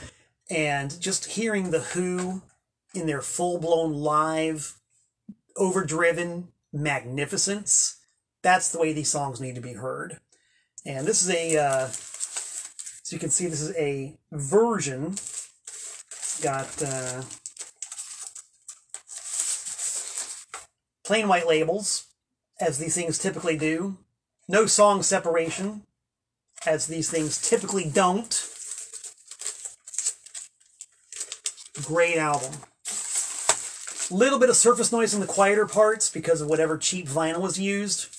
And just hearing The Who in their full-blown live, overdriven magnificence, that's the way these songs need to be heard. And this is a, so you can see this is a version. Got plain white labels, as these things typically do. No song separation, as these things typically don't. Great album. Little bit of surface noise in the quieter parts because of whatever cheap vinyl was used.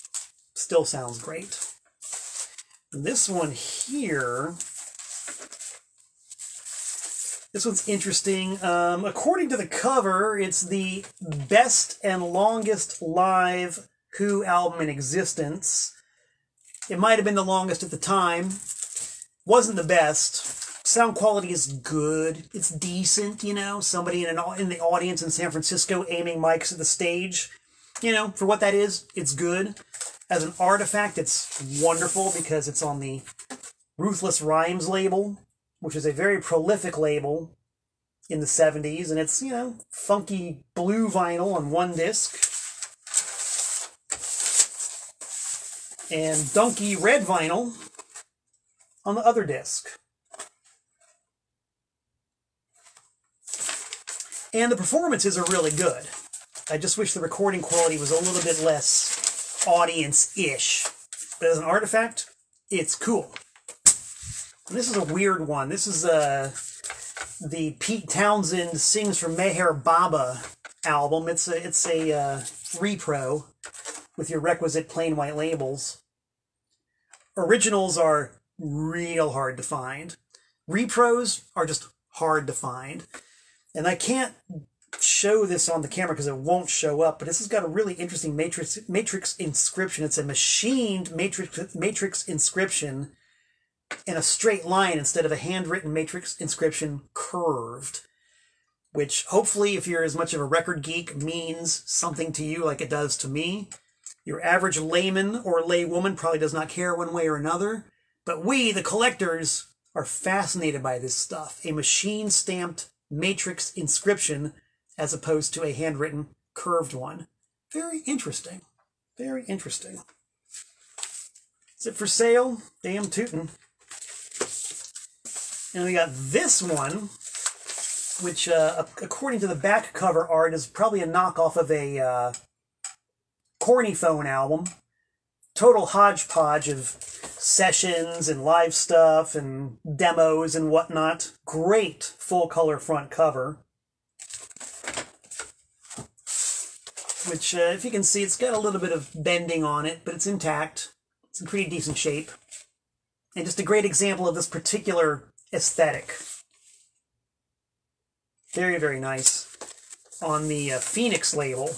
Still sounds great. This one here, this one's interesting. According to the cover, it's the best and longest live Who album in existence. It might have been the longest at the time. Wasn't the best. Sound quality is good. It's decent, you know. Somebody in the audience in San Francisco aiming mics at the stage. You know, for what that is, it's good. As an artifact, it's wonderful because it's on the Ruthless Rhymes label, which is a very prolific label in the 70s, and it's, you know, funky blue vinyl on one disc, and dunky red vinyl on the other disc. And the performances are really good. I just wish the recording quality was a little bit less audience-ish. But as an artifact, it's cool. And this is a weird one. This is the Pete Townshend Sings from Meher Baba album. It's a repro with your requisite plain white labels. Originals are real hard to find. Repros are just hard to find. And I can't show this on the camera because it won't show up, but this has got a really interesting matrix inscription. It's a machined matrix inscription in a straight line instead of a handwritten matrix inscription curved, which hopefully, if you're as much of a record geek, means something to you like it does to me. Your average layman or laywoman probably does not care one way or another, but we, the collectors, are fascinated by this stuff. A machine-stamped matrix inscription as opposed to a handwritten curved one. Very interesting. Very interesting. Is it for sale? Damn tootin'. And we got this one, which, according to the back cover art, is probably a knockoff of a Corny Phone album. Total hodgepodge of sessions and live stuff and demos and whatnot. Great full-color front cover. Which, if you can see, it's got a little bit of bending on it, but it's intact. It's in pretty decent shape. And just a great example of this particular aesthetic. Very, very nice. On the Phoenix label,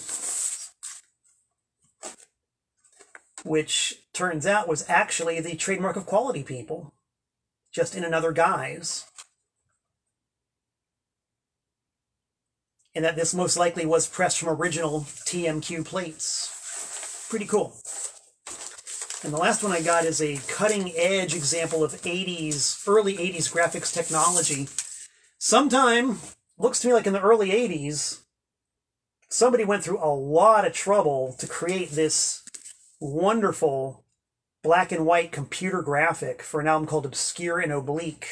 which turns out was actually the trademark of Quality People, just in another guise. And that this most likely was pressed from original TMQ plates. Pretty cool. And the last one I got is a cutting-edge example of early 80s graphics technology. Sometime, looks to me like in the early 80s, somebody went through a lot of trouble to create this wonderful black and white computer graphic for an album called Obscure and Oblique,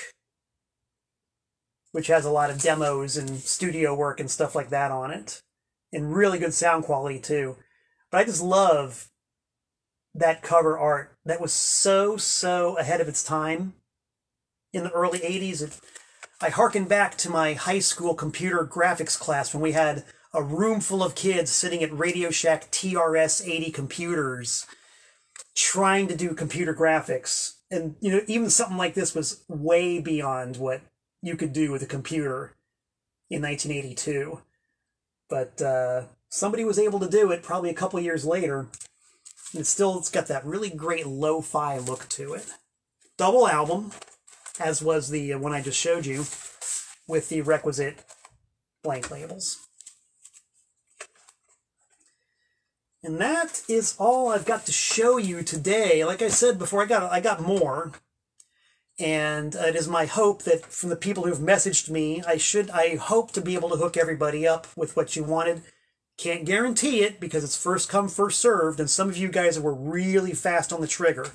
which has a lot of demos and studio work and stuff like that on it. And really good sound quality, too. But I just love that cover art. That was so ahead of its time. In the early 80s, I harken back to my high school computer graphics class when we had a room full of kids sitting at Radio Shack TRS-80 computers trying to do computer graphics. And, you know, even something like this was way beyond what you could do with a computer in 1982. But somebody was able to do it probably a couple years later. And it's got that really great lo-fi look to it. Double album, as was the one I just showed you, with the requisite blank labels. And that is all I've got to show you today. Like I said before, I got more. And it is my hope that from the people who've messaged me, I hope to be able to hook everybody up with what you wanted. Can't guarantee it because it's first come, first served, and some of you guys were really fast on the trigger.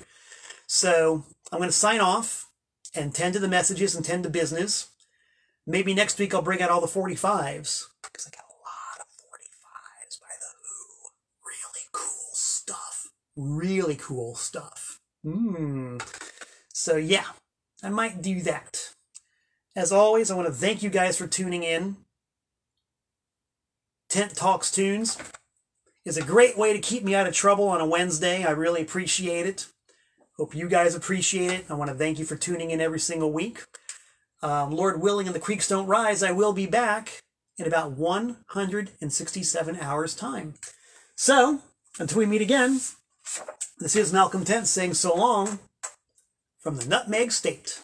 So I'm going to sign off and tend to the messages and tend to business. Maybe next week I'll bring out all the 45s, because I got a lot of 45s by the Who. Really cool stuff. Really cool stuff. So yeah, I might do that. As always, I want to thank you guys for tuning in. Tent Talks Tunes is a great way to keep me out of trouble on a Wednesday. I really appreciate it. Hope you guys appreciate it. I want to thank you for tuning in every single week. Lord willing and the creeks don't rise, I will be back in about 167 hours' time. So, until we meet again, this is Malcolm Tent saying so long from the Nutmeg State.